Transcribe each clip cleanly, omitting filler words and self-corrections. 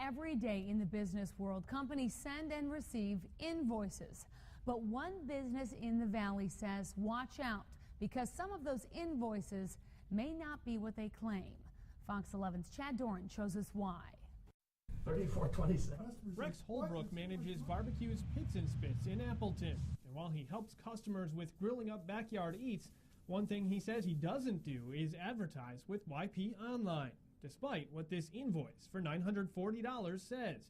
every day in the business world, companies send and receive invoices. But one business in the Valley says, watch out, because some of those invoices may not be what they claim. Fox 11's Chad Doran shows us why. 3427. Rex Holbrook manages Barbecues Pits and Spits in Appleton. And while he helps customers with grilling up backyard eats, one thing he says he doesn't do is advertise with YP Online, despite what this invoice for $940 says.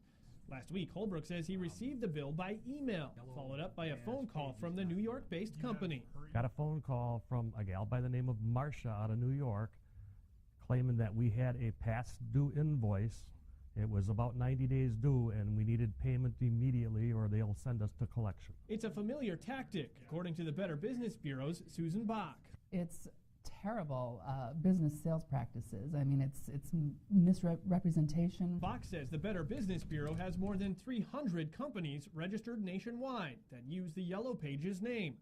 Last week, Holbrook says he received the bill by email, followed up by a phone call from the New York-based company. Got a phone call from a gal by the name of Marcia out of New York, claiming that we had a past due invoice. It was about 90 days due, and we needed payment immediately or they'll send us to collection. It's a familiar tactic, according to the Better Business Bureau's Susan Bach. It's terrible business sales practices. I mean, it's misrepresentation. Bach says the Better Business Bureau has more than 300 companies registered nationwide that use the Yellow Pages name.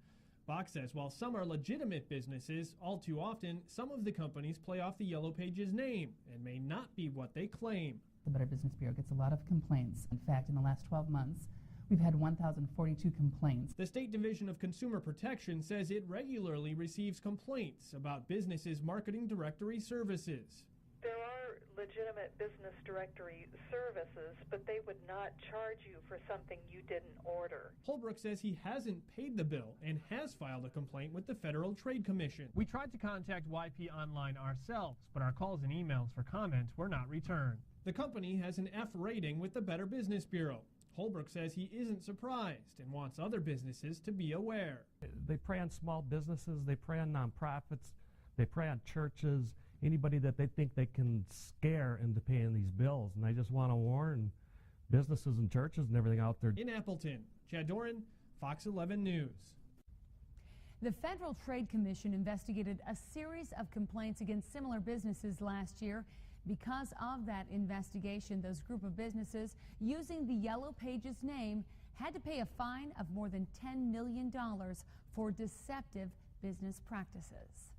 Bach says while some are legitimate businesses, all too often some of the companies play off the Yellow Pages name and may not be what they claim. The Better Business Bureau gets a lot of complaints. In fact, in the last 12 months, we've had 1,042 complaints. The State Division of Consumer Protection says it regularly receives complaints about businesses' marketing directory services. There are legitimate business directory services, but they would not charge you for something you didn't order. Holbrook says he hasn't paid the bill and has filed a complaint with the Federal Trade Commission. We tried to contact YP Online ourselves, but our calls and emails for comment were not returned. The company has an F rating with the Better Business Bureau. Holbrook says he isn't surprised and wants other businesses to be aware. They prey on small businesses, they prey on nonprofits, they prey on churches, anybody that they think they can scare into paying these bills. And I just want to warn businesses and churches and everything out there. In Appleton, Chad Doran, Fox 11 News. The Federal Trade Commission investigated a series of complaints against similar businesses last year. Because of that investigation, those group of businesses using the Yellow Pages name had to pay a fine of more than $10 million for deceptive business practices.